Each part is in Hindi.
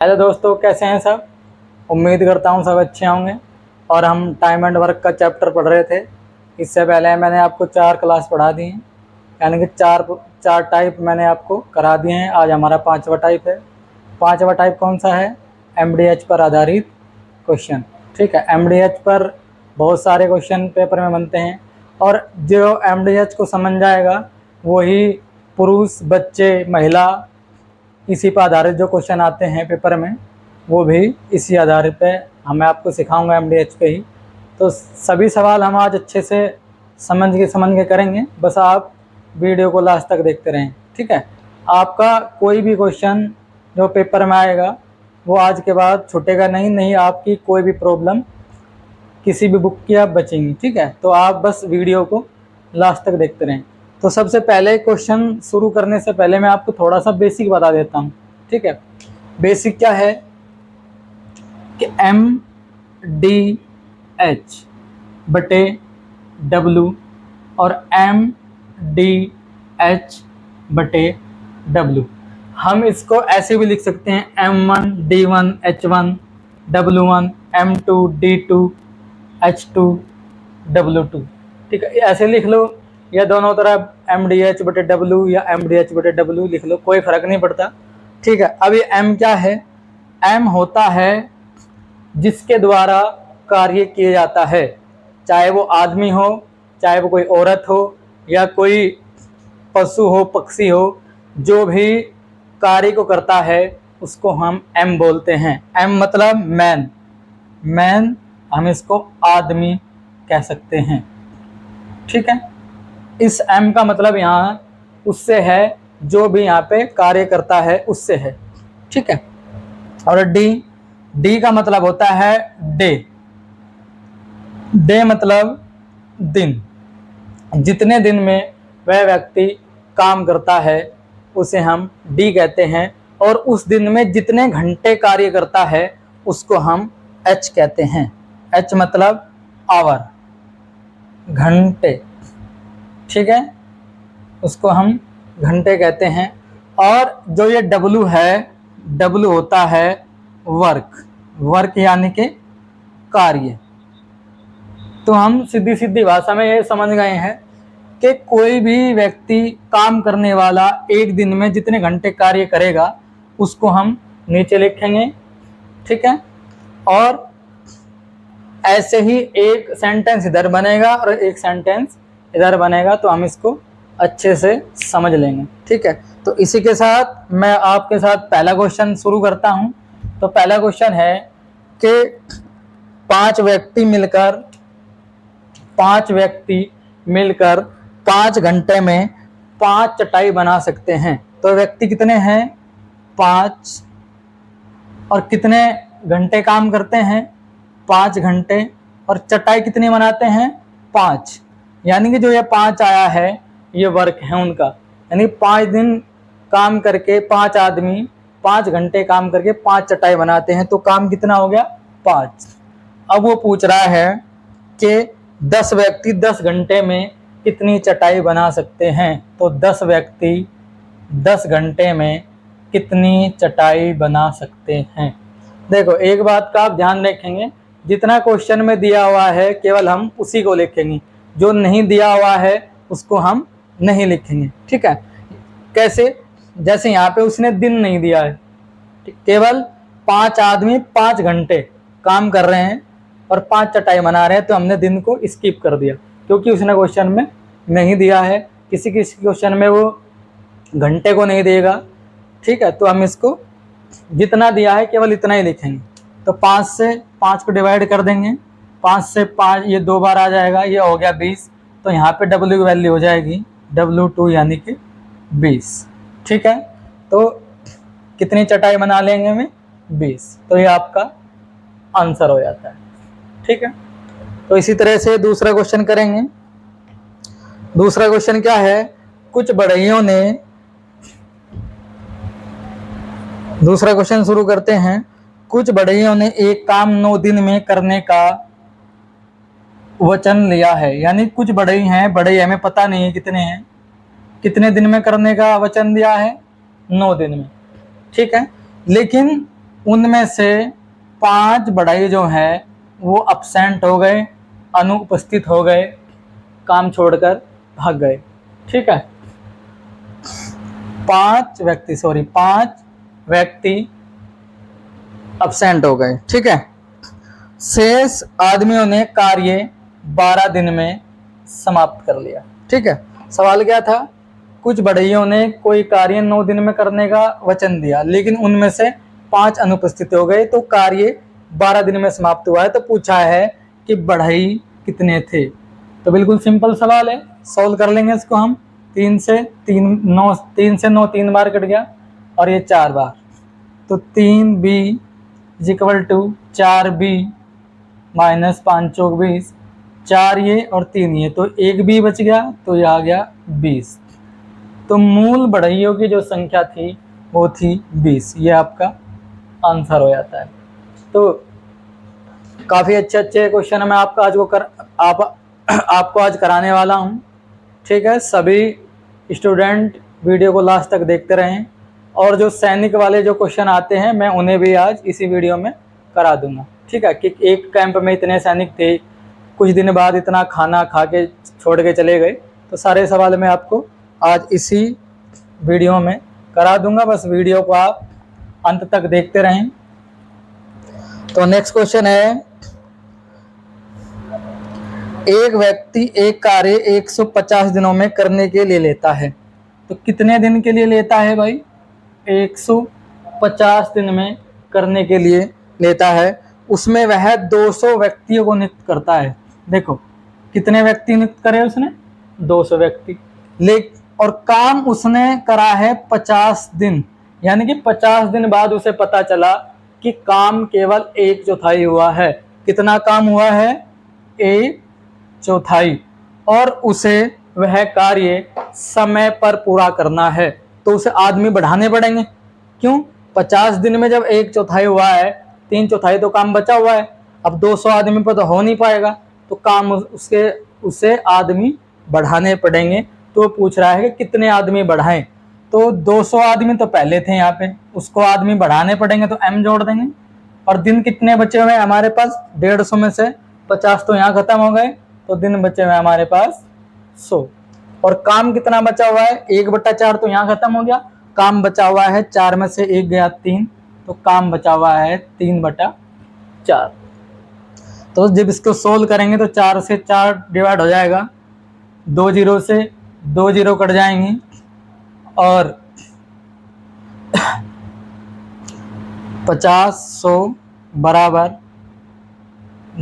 हेलो दोस्तों, कैसे हैं सब। उम्मीद करता हूँ सब अच्छे होंगे। और हम टाइम एंड वर्क का चैप्टर पढ़ रहे थे। इससे पहले मैंने आपको 4 क्लास पढ़ा दी हैं, यानी कि चार टाइप मैंने आपको करा दिए हैं। आज हमारा 5वां टाइप है। 5वां टाइप कौन सा है? एमडीएच पर आधारित क्वेश्चन। ठीक है, एमडीएच पर बहुत सारे क्वेश्चन पेपर में बनते हैं, और जो एमडीएच को समझ जाएगा वही पुरुष, बच्चे, महिला, इसी पर आधारित जो क्वेश्चन आते हैं पेपर में वो भी इसी आधारित पे मैं आपको सिखाऊंगा एमडीएच पे ही। तो सभी सवाल हम आज अच्छे से समझ के करेंगे। बस आप वीडियो को लास्ट तक देखते रहें। ठीक है, आपका कोई भी क्वेश्चन जो पेपर में आएगा वो आज के बाद छूटेगा नहीं। आपकी कोई भी प्रॉब्लम किसी भी बुक की आप बचेंगी। ठीक है, तो आप बस वीडियो को लास्ट तक देखते रहें। तो सबसे पहले क्वेश्चन शुरू करने से पहले मैं आपको थोड़ा सा बेसिक बता देता हूँ। ठीक है, बेसिक क्या है कि MDH/W और MDH/W, हम इसको ऐसे भी लिख सकते हैं M1 D1 H1 W1 M2 D2 H2 W2। ठीक है, ऐसे लिख लो, या दोनों तरफ MDH/W या MDH/W लिख लो, कोई फर्क नहीं पड़ता। ठीक है, अब ये M क्या है? M होता है जिसके द्वारा कार्य किया जाता है, चाहे वो आदमी हो, चाहे वो कोई औरत हो, या कोई पशु हो, पक्षी हो, जो भी कार्य को करता है उसको हम M बोलते हैं। M मतलब मैन, हम इसको आदमी कह सकते हैं। ठीक है, इस M का मतलब यहाँ उससे है, जो भी यहाँ पे कार्य करता है उससे है। ठीक है, और D का मतलब होता है डे मतलब दिन। जितने दिन में वह व्यक्ति काम करता है उसे हम D कहते हैं, और उस दिन में जितने घंटे कार्य करता है उसको हम H कहते हैं। H मतलब आवर, घंटे। ठीक है, उसको हम घंटे कहते हैं। और जो ये W है, W होता है वर्क यानी कि कार्य। तो हम सीधी भाषा में ये समझ गए हैं कि कोई भी व्यक्ति काम करने वाला एक दिन में जितने घंटे कार्य करेगा उसको हम नीचे लिखेंगे। ठीक है, और ऐसे ही एक सेंटेंस इधर बनेगा और एक सेंटेंस इधर बनेगा, तो हम इसको अच्छे से समझ लेंगे। ठीक है, तो इसी के साथ मैं आपके साथ पहला क्वेश्चन शुरू करता हूं। तो पहला क्वेश्चन है कि 5 व्यक्ति मिलकर 5 घंटे में 5 चटाई बना सकते हैं। तो व्यक्ति कितने हैं? 5, और कितने घंटे काम करते हैं? 5 घंटे, और चटाई कितनी बनाते हैं? 5। यानी कि जो ये 5 आया है ये वर्क है उनका, यानी 5 दिन काम करके 5 आदमी 5 घंटे काम करके 5 चटाई बनाते हैं। तो काम कितना हो गया? 5। अब वो पूछ रहा है कि 10 व्यक्ति 10 घंटे में कितनी चटाई बना सकते हैं। तो 10 व्यक्ति 10 घंटे में कितनी चटाई बना सकते हैं। देखो, एक बात का आप ध्यान रखेंगे, जितना क्वेश्चन में दिया हुआ है केवल हम उसी को लिखेंगे, जो नहीं दिया हुआ है उसको हम नहीं लिखेंगे। ठीक है, कैसे? जैसे यहाँ पे उसने दिन नहीं दिया है, केवल 5 आदमी 5 घंटे काम कर रहे हैं और 5 चटाई बना रहे हैं, तो हमने दिन को स्किप कर दिया क्योंकि उसने क्वेश्चन में नहीं दिया है। किसी क्वेश्चन में वो घंटे को नहीं देगा। ठीक है, तो हम इसको जितना दिया है केवल इतना ही लिखेंगे। तो 5 से 5 को डिवाइड कर देंगे, 5 से 5 ये 2 बार आ जाएगा, ये हो गया 20। तो यहाँ पे W की वैल्यू हो जाएगी W2 यानी कि 20। ठीक है, तो कितनी चटाई बना लेंगे हमें? 20। तो ये आपका आंसर हो जाता है। ठीक है, तो इसी तरह से दूसरा क्वेश्चन करेंगे। दूसरा क्वेश्चन क्या है? दूसरा क्वेश्चन शुरू करते हैं। कुछ बढ़इयों ने एक काम 9 दिन में करने का वचन लिया है। यानी कुछ बढ़ई हैं, बढ़ई हमें पता नहीं है कितने हैं, कितने दिन में करने का वचन दिया है? 9 दिन में। ठीक है, लेकिन उनमें से 5 बढ़ई जो है वो अब्सेंट हो गए, अनुपस्थित हो गए, काम छोड़कर भाग गए। ठीक है, 5 व्यक्ति अब्सेंट हो गए। ठीक है, शेष आदमियों ने कार्य 12 दिन में समाप्त कर लिया। ठीक है, सवाल क्या था, कुछ बढ़इयों ने कोई कार्य 9 दिन में करने का वचन दिया, लेकिन उनमें से 5 अनुपस्थित हो गए, तो कार्य 12 दिन में समाप्त हुआ है। तो पूछा है कि बढ़ई कितने थे। तो बिल्कुल सिंपल सवाल है, सॉल्व कर लेंगे इसको हम। 3 से 9 3 बार कट गया और ये 4 बार, तो 3b = 4b माइनस 5 चौक 20, 4 ये और 3 ये, तो 1 b बच गया, तो ये आ गया 20। तो मूल बढ़इयों की जो संख्या थी वो थी 20। ये आपका आंसर हो जाता है। तो काफ़ी अच्छे क्वेश्चन मैं आपका आज आपको आज कराने वाला हूँ। ठीक है, सभी स्टूडेंट वीडियो को लास्ट तक देखते रहें, और जो सैनिक वाले जो क्वेश्चन आते हैं मैं उन्हें भी आज इसी वीडियो में करा दूंगा। ठीक है, कि एक कैंप में इतने सैनिक थे, कुछ दिन बाद इतना खाना खा के छोड़ के चले गए, तो सारे सवाल मैं आपको आज इसी वीडियो में करा दूंगा। बस वीडियो को आप अंत तक देखते रहें। तो नेक्स्ट क्वेश्चन है, एक व्यक्ति एक कार्य 150 दिनों में करने के लिए लेता है। तो कितने दिन के लिए लेता है भाई? 150 दिन में करने के लिए लेता है। उसमें वह 200 व्यक्तियों को नियुक्त करता है। देखो कितने व्यक्ति नियुक्त करे उसने? 200 व्यक्ति। और काम उसने करा है 50 दिन, यानी कि 50 दिन बाद उसे पता चला कि काम केवल 1/4 हुआ है। कितना काम हुआ है? 1/4। और उसे वह कार्य समय पर पूरा करना है, तो उसे आदमी बढ़ाने पड़ेंगे। क्यों? 50 दिन में जब 1/4 हुआ है, 3/4 तो काम बचा हुआ है। अब 200 आदमी पर तो हो नहीं पाएगा, तो काम उसे आदमी बढ़ाने पड़ेंगे। तो पूछ रहा है कि कितने आदमी बढ़ाएं। तो 200 आदमी तो पहले थे यहाँ पे, उसको आदमी बढ़ाने पड़ेंगे, तो m जोड़ देंगे। और दिन कितने बचे हुए हैं हमारे पास? 150 में से 50 तो यहाँ खत्म हो गए, तो दिन बचे हुए हमारे पास 100। और काम कितना बचा हुआ है? 1/4 तो यहाँ खत्म हो गया, काम बचा हुआ है 4 में से 1 गया 3, तो काम बचा हुआ है 3/4। तो जब इसको सोल्व करेंगे तो 4 से 4 डिवाइड हो जाएगा, 2 जीरो से 2 जीरो कट जाएंगी, और 50 100 बराबर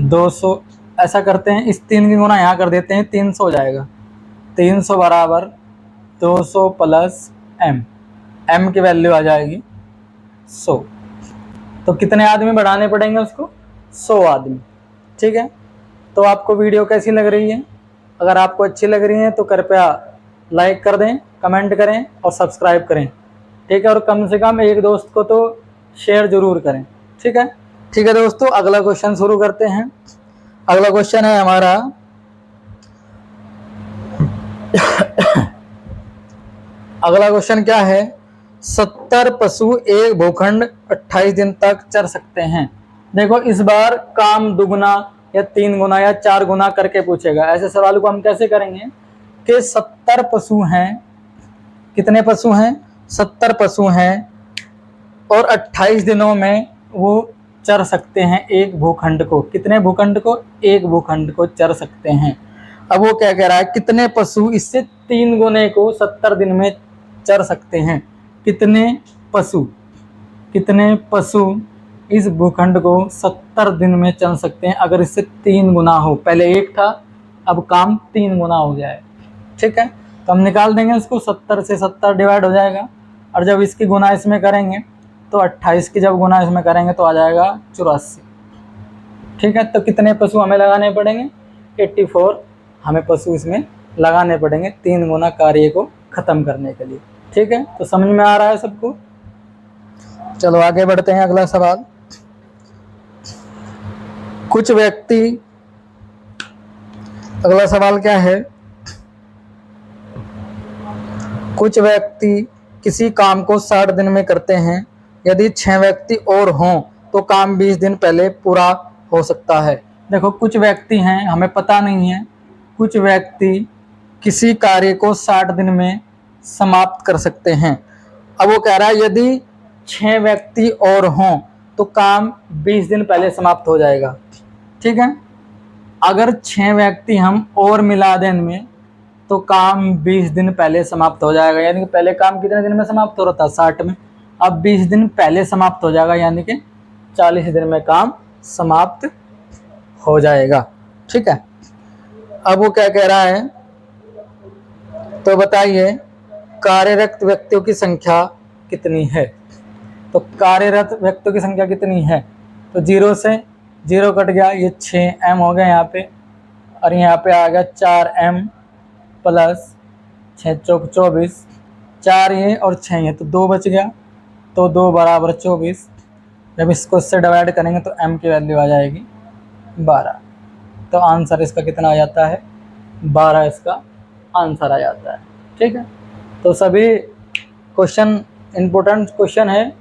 200। ऐसा करते हैं, इस 3 की गुना यहाँ कर देते हैं, 300 हो जाएगा। 300 बराबर 200 प्लस m की वैल्यू आ जाएगी 100। तो कितने आदमी बढ़ाने पड़ेंगे उसको? 100 आदमी। ठीक है, तो आपको वीडियो कैसी लग रही है? अगर आपको अच्छी लग रही है तो कृपया लाइक कर दें, कमेंट करें और सब्सक्राइब करें। ठीक है, और कम से कम एक दोस्त को तो शेयर जरूर करें। ठीक है दोस्तों, अगला क्वेश्चन शुरू करते हैं। अगला क्वेश्चन है हमारा अगला क्वेश्चन क्या है? 70 पशु एक भूखंड 28 दिन तक चर सकते हैं। देखो इस बार काम दुगुना या 3 गुना या 4 गुना करके पूछेगा। ऐसे सवाल को हम कैसे करेंगे कि 70 पशु हैं। कितने पशु हैं? 70 पशु हैं, और 28 दिनों में वो चर सकते हैं एक भूखंड को। कितने भूखंड को? एक भूखंड को चर सकते हैं। अब वो क्या कह रहा है? कितने पशु इससे 3 गुने को 70 दिन में चर सकते हैं? कितने पशु इस भूखंड को 70 दिन में चल सकते हैं अगर इससे 3 गुना हो? पहले 1 था, अब काम 3 गुना हो गया है। ठीक है, तो हम निकाल देंगे इसको। 70 से 70 डिवाइड हो जाएगा, और जब इसकी गुना इसमें करेंगे तो 28 की जब गुना इसमें करेंगे तो आ जाएगा 84। ठीक है, तो कितने पशु हमें लगाने पड़ेंगे? 84 हमें पशु इसमें लगाने पड़ेंगे 3 गुना कार्य को खत्म करने के लिए। ठीक है, तो समझ में आ रहा है सबको? चलो आगे बढ़ते हैं। अगला सवाल, अगला सवाल क्या है? कुछ व्यक्ति किसी काम को 60 दिन में करते हैं यदि 6 व्यक्ति और हों तो काम 20 दिन पहले पूरा हो सकता है। देखो कुछ व्यक्ति हैं, हमें पता नहीं है, कुछ व्यक्ति किसी कार्य को 60 दिन में समाप्त कर सकते हैं। अब वो कह रहा है यदि 6 व्यक्ति और हों तो काम 20 दिन पहले समाप्त हो जाएगा। ठीक है, अगर 6 व्यक्ति हम और मिला दें इनमें तो काम 20 दिन पहले समाप्त हो जाएगा। यानी कि पहले काम कितने दिन में समाप्त हो रहा था, 60 में, अब 20 दिन पहले समाप्त हो जाएगा, यानी कि 40 दिन में काम समाप्त हो जाएगा। ठीक है, अब वो क्या कह रहा है, तो बताइए कार्यरत व्यक्तियों की संख्या कितनी है। तो कार्यरत व्यक्तियों की संख्या कितनी है, तो 0 से 0 कट गया, ये 6m हो गया यहाँ पे, और यहाँ पे आ गया 4m प्लस 6 चौक 24, 4 ये और 6 ये, तो 2 बच गया, तो 2 बराबर 24। जब इसको इससे डिवाइड करेंगे तो m की वैल्यू आ जाएगी 12। तो आंसर इसका कितना आ जाता है, 12 इसका आंसर आ जाता है। ठीक है, तो सभी क्वेश्चन इम्पोर्टेंट क्वेश्चन है,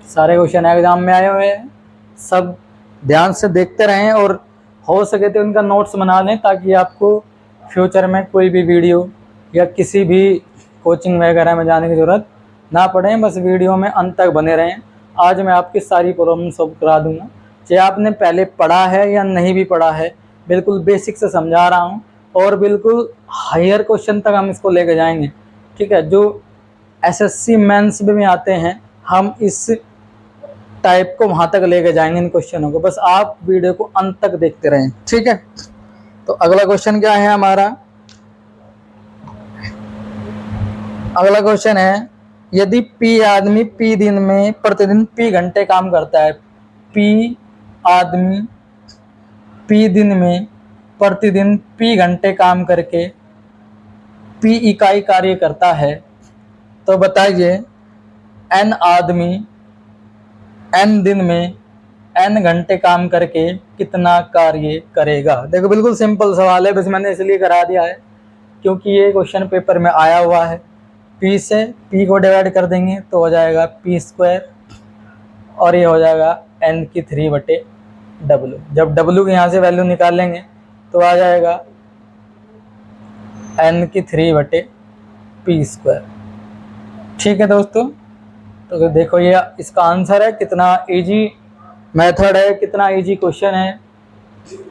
सारे क्वेश्चन एग्जाम में आए हुए हैं, सब ध्यान से देखते रहें और हो सके तो उनका नोट्स बना लें ताकि आपको फ्यूचर में कोई भी वीडियो या किसी भी कोचिंग वगैरह में जाने की ज़रूरत ना पड़े। बस वीडियो में अंत तक बने रहें। आज मैं आपकी सारी प्रॉब्लम सॉल्व करा दूंगा, चाहे आपने पहले पढ़ा है या नहीं भी पढ़ा है, बिल्कुल बेसिक से समझा रहा हूँ और बिल्कुल हायर क्वेश्चन तक हम इसको लेके जाएंगे। ठीक है, जो एसएससी मेंस में आते हैं हम इस टाइप को वहाँ तक लेके जाएंगे इन क्वेश्चनों को, बस आप वीडियो को अंत तक देखते रहें। ठीक है, तो अगला क्वेश्चन क्या है हमारा, अगला क्वेश्चन है यदि P आदमी P दिन में प्रतिदिन P घंटे काम करता है, P आदमी P दिन में प्रतिदिन P घंटे काम करके P इकाई कार्य करता है, तो बताइए N आदमी N दिन में N घंटे काम करके कितना कार्य करेगा। देखो बिल्कुल सिंपल सवाल है, बस मैंने इसलिए करा दिया है क्योंकि ये क्वेश्चन पेपर में आया हुआ है। P से P को डिवाइड कर देंगे तो हो जाएगा P² और ये हो जाएगा N की 3/W। जब W की यहाँ से वैल्यू निकालेंगे तो आ जाएगा N की 3/P²। ठीक है दोस्तों, तो देखो ये इसका आंसर है। कितना इजी मेथड है, कितना इजी क्वेश्चन है,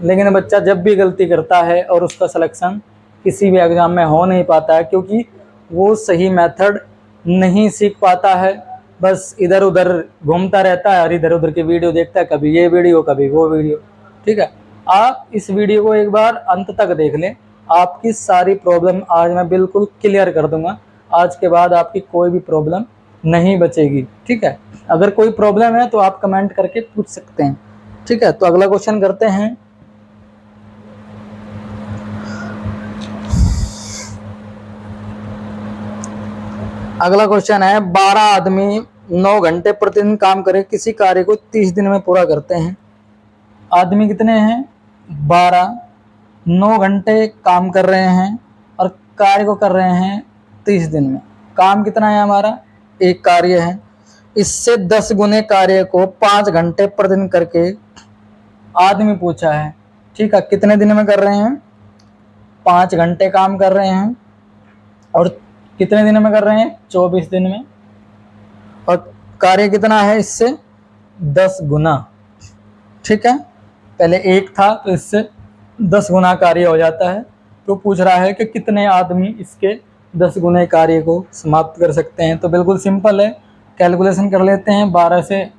लेकिन बच्चा जब भी गलती करता है और उसका सिलेक्शन किसी भी एग्ज़ाम में हो नहीं पाता है क्योंकि वो सही मेथड नहीं सीख पाता है, बस इधर उधर घूमता रहता है और इधर उधर की वीडियो देखता है, कभी ये वीडियो कभी वो वीडियो। ठीक है, आप इस वीडियो को एक बार अंत तक देख लें, आपकी सारी प्रॉब्लम आज मैं बिल्कुल क्लियर कर दूंगा। आज के बाद आपकी कोई भी प्रॉब्लम नहीं बचेगी। ठीक है, अगर कोई प्रॉब्लम है तो आप कमेंट करके पूछ सकते हैं। ठीक है, तो अगला क्वेश्चन करते हैं। अगला क्वेश्चन है 12 आदमी 9 घंटे प्रतिदिन काम करे, किसी कार्य को 30 दिन में पूरा करते हैं। आदमी कितने हैं, 12, 9 घंटे काम कर रहे हैं और कार्य को कर रहे हैं 30 दिन में। काम कितना है हमारा, एक कार्य है, इससे 10 गुने कार्य को 5 घंटे प्रतिदिन करके आदमी पूछा है। ठीक है, कितने दिन में कर रहे हैं, 5 घंटे काम कर रहे हैं और कितने दिन में कर रहे हैं, 24 दिन में, और कार्य कितना है इससे 10 गुना। ठीक है, पहले एक था तो इससे 10 गुना कार्य हो जाता है। तो पूछ रहा है कि कितने आदमी इसके 10 गुने कार्य को समाप्त कर सकते हैं। तो बिल्कुल सिंपल है, कैलकुलेशन कर लेते हैं। 12 से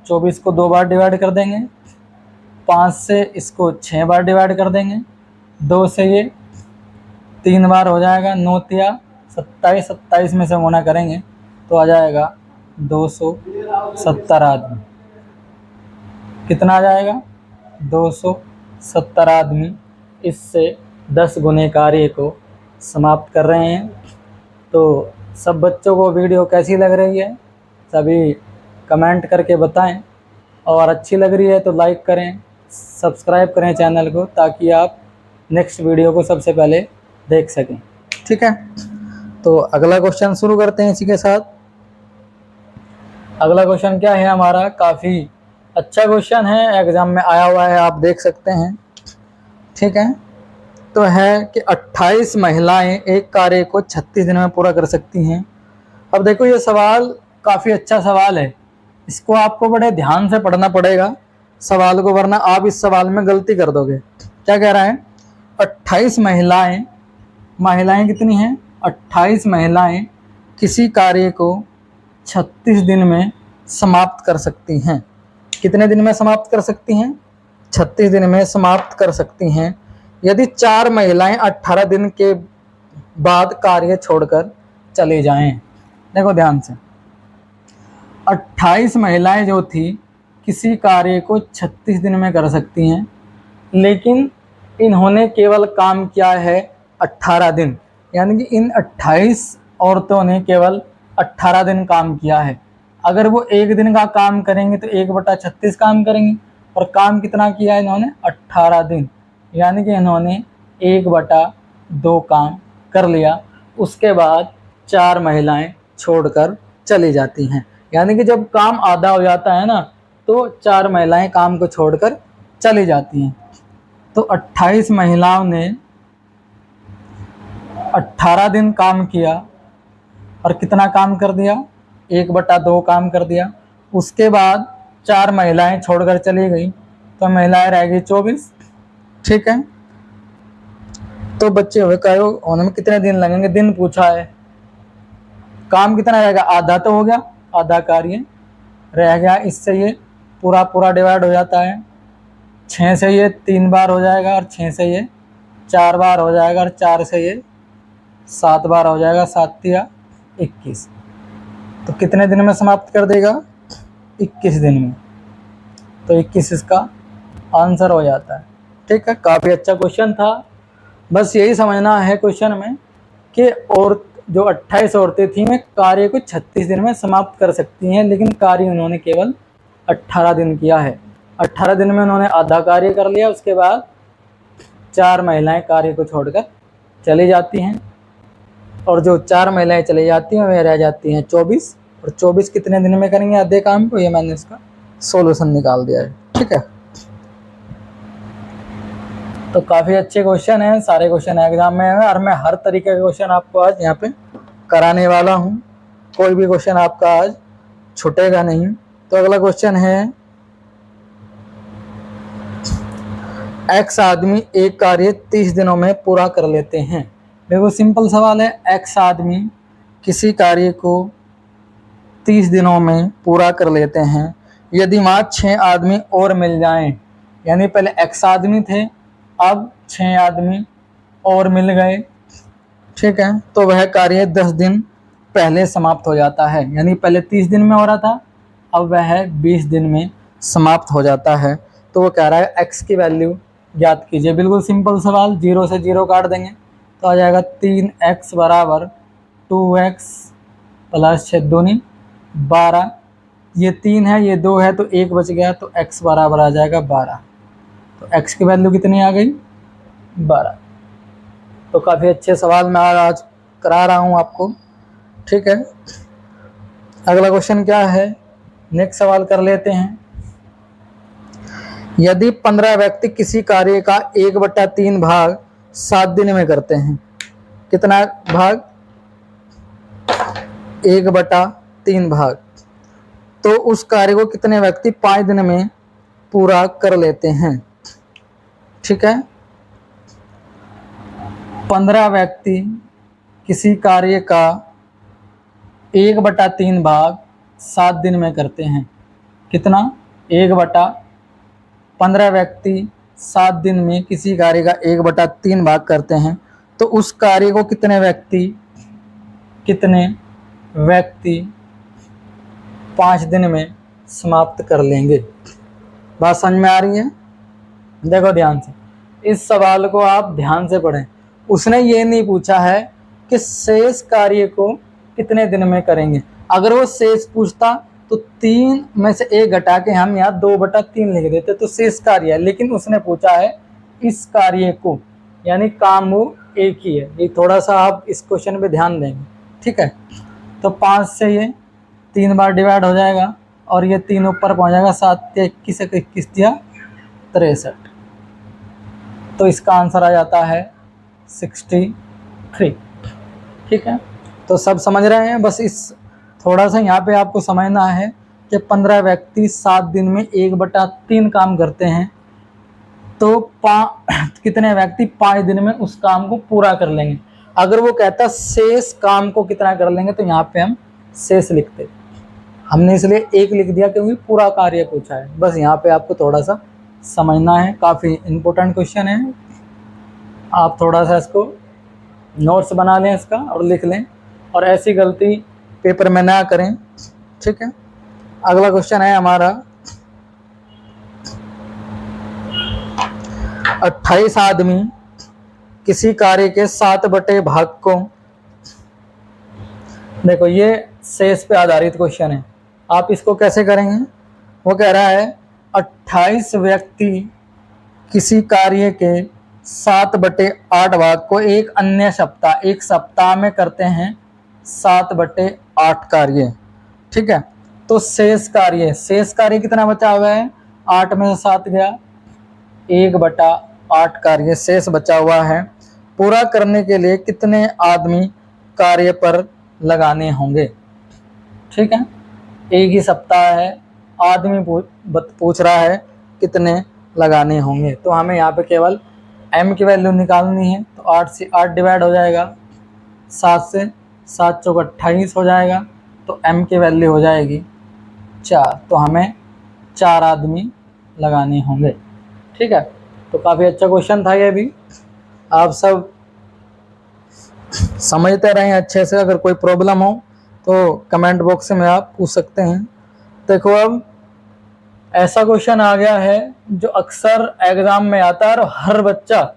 24 को 2 बार डिवाइड कर देंगे, 5 से इसको 6 बार डिवाइड कर देंगे, 2 से ये 3 बार हो जाएगा, 9 तिया 27, 27 में से गुना करेंगे तो आ जाएगा 270 आदमी। कितना आ जाएगा, 270 आदमी इससे 10 गुने कार्य को समाप्त कर रहे हैं। तो सब बच्चों को वीडियो कैसी लग रही है सभी कमेंट करके बताएं, और अच्छी लग रही है तो लाइक करें, सब्सक्राइब करें चैनल को ताकि आप नेक्स्ट वीडियो को सबसे पहले देख सकें। ठीक है, तो अगला क्वेश्चन शुरू करते हैं इसी के साथ। अगला क्वेश्चन क्या है हमारा, काफ़ी अच्छा क्वेश्चन है, एग्जाम में आया हुआ है, आप देख सकते हैं। ठीक है, तो है कि 28 महिलाएं एक कार्य को 36 दिन में पूरा कर सकती हैं। अब देखो ये सवाल काफ़ी अच्छा सवाल है, इसको आपको बड़े ध्यान से पढ़ना पड़ेगा सवाल को, वरना आप इस सवाल में गलती कर दोगे। क्या कह रहा है, 28 महिलाएं कितनी हैं, 28 महिलाएं किसी कार्य को 36 दिन में समाप्त कर सकती हैं। कितने दिन में समाप्त कर सकती हैं, 36 दिन में समाप्त कर सकती हैं। यदि 4 महिलाएं 18 दिन के बाद कार्य छोड़कर चले जाएं। देखो ध्यान से, 28 महिलाएं जो थी किसी कार्य को 36 दिन में कर सकती हैं, लेकिन इन्होंने केवल काम किया है 18 दिन, यानी कि इन 28 औरतों ने केवल 18 दिन काम किया है। अगर वो एक दिन का काम करेंगे तो 1/36 काम करेंगे, और काम कितना किया है इन्होंने, 18 दिन, यानी कि इन्होंने 1/2 काम कर लिया। उसके बाद 4 महिलाएं छोड़कर चली जाती हैं, यानी कि जब काम आधा हो जाता है ना, तो 4 महिलाएं काम को छोड़कर चली जाती हैं। तो 28 महिलाओं ने 18 दिन काम किया और कितना काम कर दिया, 1/2 काम कर दिया। उसके बाद 4 महिलाएं छोड़कर चली गई, तो महिलाएं रह गई 24। ठीक है, तो बच्चे हुए कार्य होने में कितने दिन लगेंगे, दिन पूछा है। काम कितना रहेगा, आधा तो हो गया, आधा कार्य रह गया। इससे ये पूरा डिवाइड हो जाता है, 6 से ये 3 बार हो जाएगा, और 6 से ये 4 बार हो जाएगा, और 4 से ये 7 बार हो जाएगा, 7 या 21। तो कितने दिन में समाप्त कर देगा, 21 दिन में। तो 21 इसका आंसर हो जाता है। ठीक है, काफ़ी अच्छा क्वेश्चन था। बस यही समझना है क्वेश्चन में कि और जो 28 औरतें थी वे कार्य को 36 दिन में समाप्त कर सकती हैं, लेकिन कार्य उन्होंने केवल 18 दिन किया है। 18 दिन में उन्होंने आधा कार्य कर लिया। उसके बाद 4 महिलाएं कार्य को छोड़कर चली जाती हैं, और जो 4 महिलाएं चली जाती हैं वे रह जाती हैं 24। और 24 कितने दिन में करेंगे आधे काम को, ये मैंने इसका सॉल्यूशन निकाल दिया है। ठीक है, तो काफ़ी अच्छे क्वेश्चन हैं, सारे क्वेश्चन एग्जाम में हैं, और मैं हर तरीके के क्वेश्चन आपको आज यहाँ पे कराने वाला हूँ। कोई भी क्वेश्चन आपका आज छूटेगा नहीं। तो अगला क्वेश्चन है, एक्स आदमी एक कार्य 30 दिनों में पूरा कर लेते हैं। देखो सिंपल सवाल है, एक्स आदमी किसी कार्य को 30 दिनों में पूरा कर लेते हैं। यदि वहाँ 6 आदमी और मिल जाएं, यानी पहले एक्स आदमी थे, अब 6 आदमी और मिल गए। ठीक है, तो वह कार्य 10 दिन पहले समाप्त हो जाता है। यानी पहले 30 दिन में हो रहा था, अब वह 20 दिन में समाप्त हो जाता है। तो वो कह रहा है एक्स की वैल्यू ज्ञात कीजिए। बिल्कुल सिंपल सवाल, 0 से 0 काट देंगे तो आ जाएगा 3x बराबर 2x प्लस 6 दूनी 12। ये 3 है, ये 2 है, तो 1 बच गया, तो x बराबर आ जाएगा 12। तो x की वैल्यू कितनी आ गई, 12। तो काफ़ी अच्छे सवाल मैं आज करा रहा हूँ आपको। ठीक है, अगला क्वेश्चन क्या है, नेक्स्ट सवाल कर लेते हैं। यदि 15 व्यक्ति किसी कार्य का 1/3 भाग 7 दिन में करते हैं, कितना भाग, 1/3 भाग, तो उस कार्य को कितने व्यक्ति 5 दिन में पूरा कर लेते हैं। ठीक है, 15 व्यक्ति किसी कार्य का 1/3 भाग 7 दिन में करते हैं। कितना, 15 व्यक्ति 7 दिन में किसी कार्य का 1/3 भाग करते हैं, तो उस कार्य को कितने व्यक्ति 5 दिन में समाप्त कर लेंगे। बात समझ में आ रही है। देखो ध्यान से, इस सवाल को आप ध्यान से पढ़ें। उसने ये नहीं पूछा है कि शेष कार्य को कितने दिन में करेंगे। अगर वो शेष पूछता तो 3 में से 1 घटा के हम यहाँ 2/3 लिख देते, तो शेष कार्य है। लेकिन उसने पूछा है इस कार्य को, यानी काम वो एक ही है। ये थोड़ा सा आप इस क्वेश्चन पे ध्यान देंगे। ठीक है, तो 5 से ये 3 बार डिवाइड हो जाएगा और ये 3 ऊपर पहुंच जाएगा, 7 या 21 एक 21 दिया 63। तो इसका आंसर आ जाता है 63। ठीक है, तो सब समझ रहे हैं। बस इस थोड़ा सा यहाँ पे आपको समझना है कि 15 व्यक्ति 7 दिन में 1/3 काम करते हैं, तो कितने व्यक्ति 5 दिन में उस काम को पूरा कर लेंगे। अगर वो कहता शेष काम को कितना कर लेंगे, तो यहाँ पे हम शेष लिखते। हमने इसलिए 1 लिख दिया क्योंकि पूरा कार्य पूछा है। बस यहाँ पे आपको थोड़ा सा समझना है, काफ़ी इम्पोर्टेंट क्वेश्चन है। आप थोड़ा सा इसको नोट्स बना लें इसका और लिख लें, और ऐसी गलती पेपर में ना करें। ठीक है, अगला क्वेश्चन है हमारा 28 आदमी किसी कार्य के 7 भाग को, देखो ये शेष पे आधारित क्वेश्चन है। आप इसको कैसे करेंगे, वो कह रहा है 28 व्यक्ति किसी कार्य के 7/8 भाग को एक सप्ताह में करते हैं 7/8 कार्य। ठीक है, तो शेष कार्य कितना बचा हुआ है, 8 में से 7 गया, 1/8 कार्य शेष बचा हुआ है। पूरा करने के लिए कितने आदमी कार्य पर लगाने होंगे। ठीक है, एक ही सप्ताह है, आदमी पूछ रहा है कितने लगाने होंगे। तो हमें यहाँ पे केवल m की वैल्यू निकालनी है। तो 8 से 8 डिवाइड हो जाएगा, 7 से 7 चौक 28 हो जाएगा, तो m की वैल्यू हो जाएगी 4। तो हमें 4 आदमी लगाने होंगे। ठीक है, तो काफ़ी अच्छा क्वेश्चन था ये भी। आप सब समझते रहें अच्छे से। अगर कोई प्रॉब्लम हो तो कमेंट बॉक्स में आप पूछ सकते हैं। देखो अब ऐसा क्वेश्चन आ गया है जो अक्सर एग्ज़ाम में आता है, और हर बच्चा,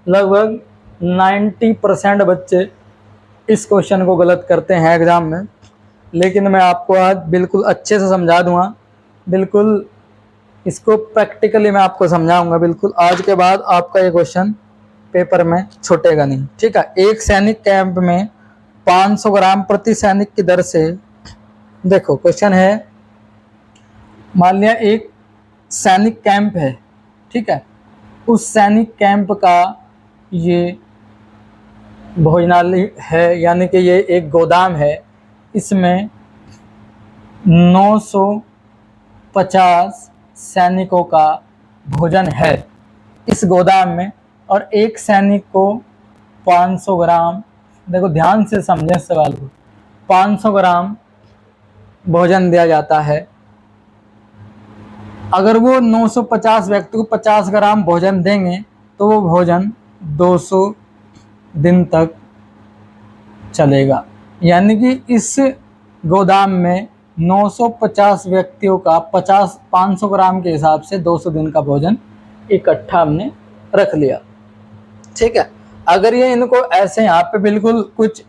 लगभग 90% बच्चे इस क्वेश्चन को गलत करते हैं एग्ज़ाम में। लेकिन मैं आपको आज बिल्कुल अच्छे से समझा दूंगा, बिल्कुल इसको प्रैक्टिकली मैं आपको समझाऊंगा। बिल्कुल आज के बाद आपका ये क्वेश्चन पेपर में छूटेगा नहीं। ठीक है, एक सैनिक कैंप में 500 ग्राम प्रति सैनिक की दर से, देखो क्वेश्चन है, मान लिया एक सैनिक कैंप है। ठीक है, उस सैनिक कैंप का ये भोजनालय है, यानी कि ये एक गोदाम है। इसमें 950 सैनिकों का भोजन है इस गोदाम में, और एक सैनिक को 500 ग्राम, देखो ध्यान से समझें सवाल को, 500 ग्राम भोजन दिया जाता है। अगर वो 950 व्यक्ति को 50 ग्राम भोजन देंगे तो वो भोजन 200 दिन तक चलेगा। यानी कि इस गोदाम में 950 व्यक्तियों का 500 ग्राम के हिसाब से 200 दिन का भोजन इकट्ठा हमने रख लिया। ठीक है, अगर ये इनको ऐसे यहाँ पे बिल्कुल कुछ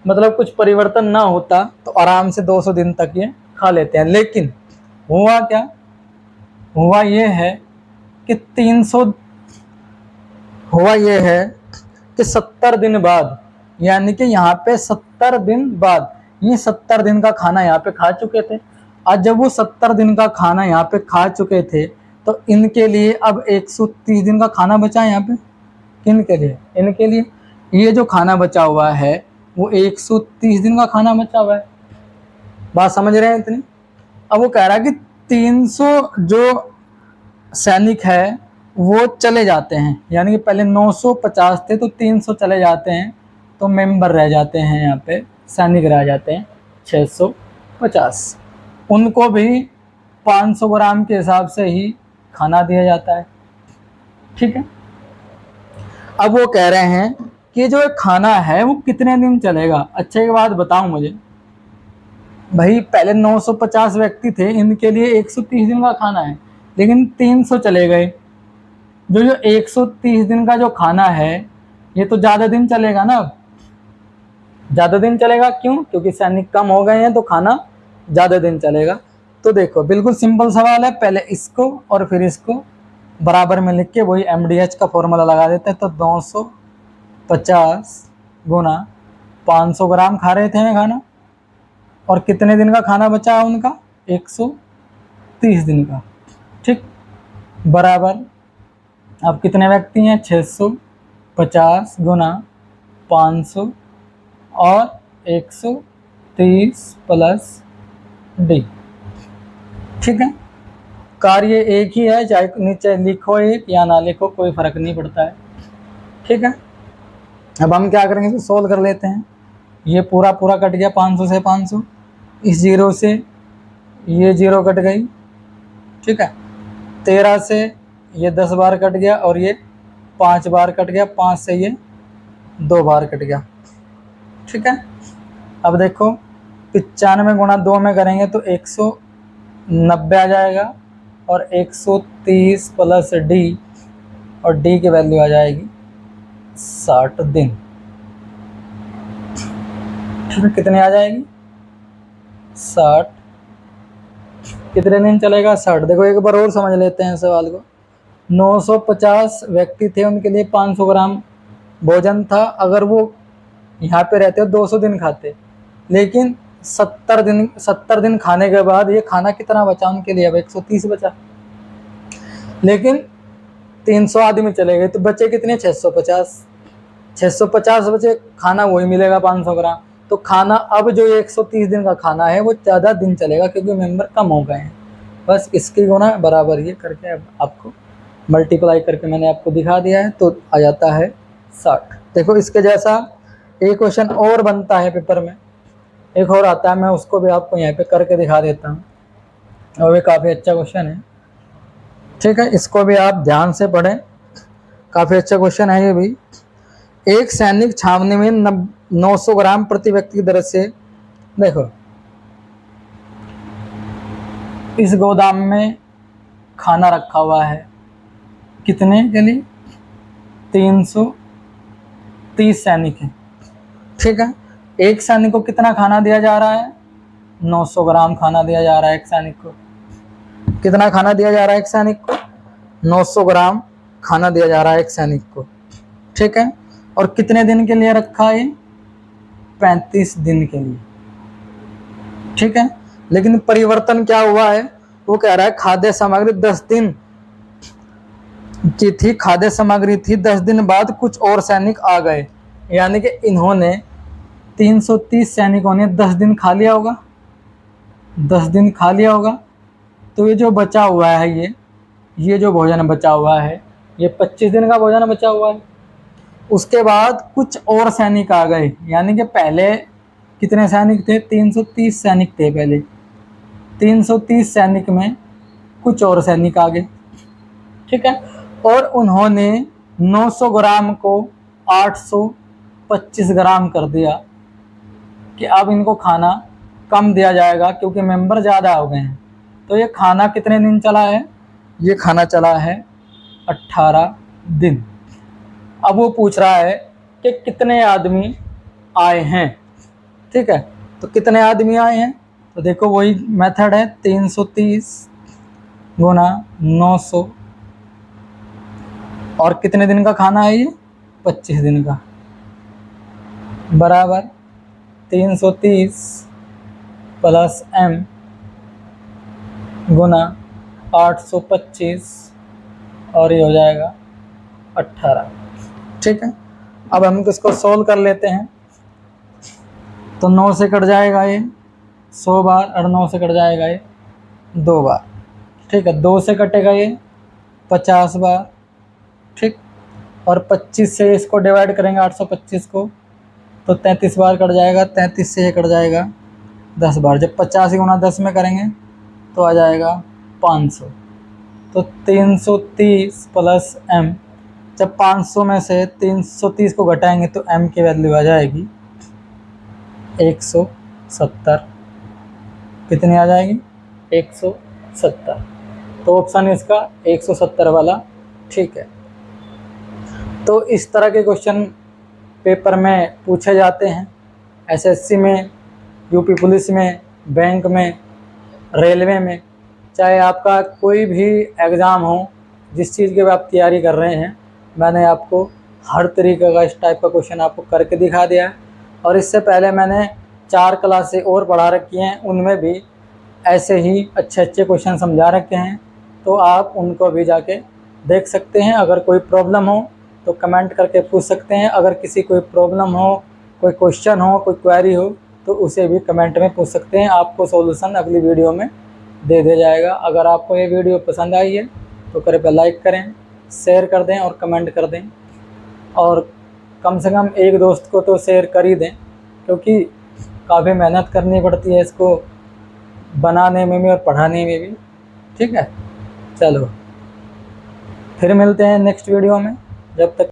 कुछ परिवर्तन ना होता तो आराम से 200 दिन तक ये खा लेते हैं। लेकिन हुआ क्या, हुआ ये है कि 70 दिन बाद, यानी कि यहाँ पे 70 दिन बाद, ये 70 दिन का खाना यहाँ पे खा चुके थे। आज जब वो 70 दिन का खाना यहाँ पे खा चुके थे तो इनके लिए अब 130 दिन का खाना बचा है यहाँ पे। किनके लिए, इनके लिए। ये जो खाना बचा हुआ है वो 130 दिन का खाना बचा हुआ है। बात समझ रहे हैं इतनी। अब वो कह रहा है कि 300 जो सैनिक है वो चले जाते हैं, यानी कि पहले 950 थे तो 300 चले जाते हैं, तो मेंबर रह जाते हैं, यहाँ पे सैनिक रह जाते हैं 650। उनको भी 500 ग्राम के हिसाब से ही खाना दिया जाता है। ठीक है, अब वो कह रहे हैं कि जो खाना है वो कितने दिन चलेगा। अच्छे की बात बताऊं मुझे भाई, पहले 950 व्यक्ति थे, इनके लिए 130 दिन का खाना है, लेकिन 300 चले गए। जो 130 दिन का जो खाना है ये तो ज़्यादा दिन चलेगा ना, ज़्यादा दिन चलेगा। क्यों? क्योंकि सैनिक कम हो गए हैं तो खाना ज़्यादा दिन चलेगा। तो देखो बिल्कुल सिंपल सवाल है, पहले इसको और फिर इसको बराबर में लिख के वही MDH का फॉर्मूला लगा देते हैं। तो 250 गुना 500 ग्राम खा रहे थे खाना, और कितने दिन का खाना बचा है उनका, 130 दिन का। ठीक, बराबर अब कितने व्यक्ति हैं, 650 गुना 500 और 130 प्लस डी। ठीक है, कार्य एक ही है, चाहे नीचे लिखो एक या ना लिखो, कोई फर्क नहीं पड़ता है। ठीक है, अब हम क्या करेंगे, तो सोल्व कर लेते हैं। ये पूरा पूरा कट गया, 500 से 500, इस जीरो से ये जीरो कट गई। ठीक है, 13 से ये 10 बार कट गया और ये 5 बार कट गया, 5 से ये 2 बार कट गया। ठीक है, अब देखो 95 गुणा 2 में करेंगे तो 190 आ जाएगा और 130 प्लस डी, और डी की वैल्यू आ जाएगी 60 दिन। ठीक है, कितने आ जाएगी, 60। कितने दिन चलेगा, 60। देखो एक बार और समझ लेते हैं सवाल को। 950 व्यक्ति थे, उनके लिए 500 ग्राम भोजन था। अगर वो यहाँ पे रहते 200 दिन खाते, लेकिन 70 दिन खाने के बाद ये खाना कितना बचा उनके लिए, अब 130 बचा। लेकिन 300 आदमी चले गए तो बचे कितने, 650। 650 बचे, खाना वही मिलेगा 500 ग्राम। तो खाना अब जो 130 दिन का खाना है वो ज़्यादा दिन चलेगा क्योंकि मेंबर कम हो गए हैं। बस इसकी गुना बराबर ये करके अब आपको मल्टीप्लाई करके मैंने आपको दिखा दिया है, तो आ जाता है 60। देखो इसके जैसा एक क्वेश्चन और बनता है पेपर में, एक और आता है, मैं उसको भी आपको यहाँ पे करके दिखा देता हूँ और ये काफ़ी अच्छा क्वेश्चन है। ठीक है, इसको भी आप ध्यान से पढ़ें, काफ़ी अच्छा क्वेश्चन है ये भी। एक सैनिक छावनी में 900 ग्राम प्रति व्यक्ति की दर से, देखो इस गोदाम में खाना रखा हुआ है, कितने के लिए, 330 सैनिक हैं। ठीक है, एक सैनिक को कितना खाना दिया जा रहा है, 900 ग्राम खाना दिया जा रहा है एक सैनिक को। कितना खाना दिया जा रहा है एक सैनिक को, 900 ग्राम खाना दिया जा रहा है एक सैनिक को। ठीक है, और कितने दिन के लिए रखा है, 35 दिन के लिए। ठीक है, लेकिन परिवर्तन क्या हुआ है, वो कह रहा है खाद्य सामग्री 10 दिन की थी, खाद्य सामग्री थी, 10 दिन बाद कुछ और सैनिक आ गए, यानी कि इन्होंने 330 सैनिकों ने 10 दिन खा लिया होगा, 10 दिन खा लिया होगा। तो ये जो बचा हुआ है, ये जो भोजन बचा हुआ है, ये 25 दिन का भोजन बचा हुआ है। उसके बाद कुछ और सैनिक आ गए, यानी कि पहले कितने सैनिक थे, 330 सैनिक थे पहले, 330 सैनिक में कुछ और सैनिक आ गए। ठीक है, और उन्होंने 900 ग्राम को 825 ग्राम कर दिया कि अब इनको खाना कम दिया जाएगा क्योंकि मेंबर ज़्यादा हो गए हैं। तो ये खाना कितने दिन चला है, ये खाना चला है 18 दिन। अब वो पूछ रहा है कि कितने आदमी आए हैं। ठीक है, तो कितने आदमी आए हैं, तो देखो वही मेथड है, 330 गुना 900 और कितने दिन का खाना है ये, 25 दिन का, बराबर 330 प्लस m गुना 825 और ये हो जाएगा 18। ठीक है, अब हम इसको सोल्व कर लेते हैं। तो 9 से कट जाएगा ये 100 बार और 9 से कट जाएगा ये 2 बार। ठीक है, 2 से कटेगा ये 50 बार। ठीक, और 25 से इसको डिवाइड करेंगे 825 को तो 33 बार कट जाएगा, 33 से ये कट जाएगा 10 बार। जब 50 गुना 10 में करेंगे तो आ जाएगा 500। तो 330 प्लस m, जब 500 में से 330 को घटाएंगे तो m की वैल्यू आ जाएगी 170। कितनी आ जाएगी, 170। तो ऑप्शन इसका 170 वाला ठीक है। तो इस तरह के क्वेश्चन पेपर में पूछे जाते हैं, एसएससी में, यूपी पुलिस में, बैंक में, रेलवे में, चाहे आपका कोई भी एग्ज़ाम हो, जिस चीज़ की आप तैयारी कर रहे हैं, मैंने आपको हर तरीके का इस टाइप का क्वेश्चन आपको करके दिखा दिया है। और इससे पहले मैंने 4 क्लासें और पढ़ा रखी हैं, उनमें भी ऐसे ही अच्छे अच्छे क्वेश्चन समझा रखे हैं, तो आप उनको भी जाके देख सकते हैं। अगर कोई प्रॉब्लम हो तो कमेंट करके पूछ सकते हैं। अगर किसी कोई प्रॉब्लम हो, कोई क्वेश्चन हो, कोई क्वेरी हो, तो उसे भी कमेंट में पूछ सकते हैं। आपको सॉल्यूशन अगली वीडियो में दे दिया जाएगा। अगर आपको ये वीडियो पसंद आई है तो कृपया लाइक करें, शेयर कर दें और कमेंट कर दें, और कम से कम एक दोस्त को तो शेयर कर ही दें, क्योंकि काफ़ी मेहनत करनी पड़ती है इसको बनाने में भी और पढ़ाने में भी। ठीक है, चलो फिर मिलते हैं नेक्स्ट वीडियो में। जब तक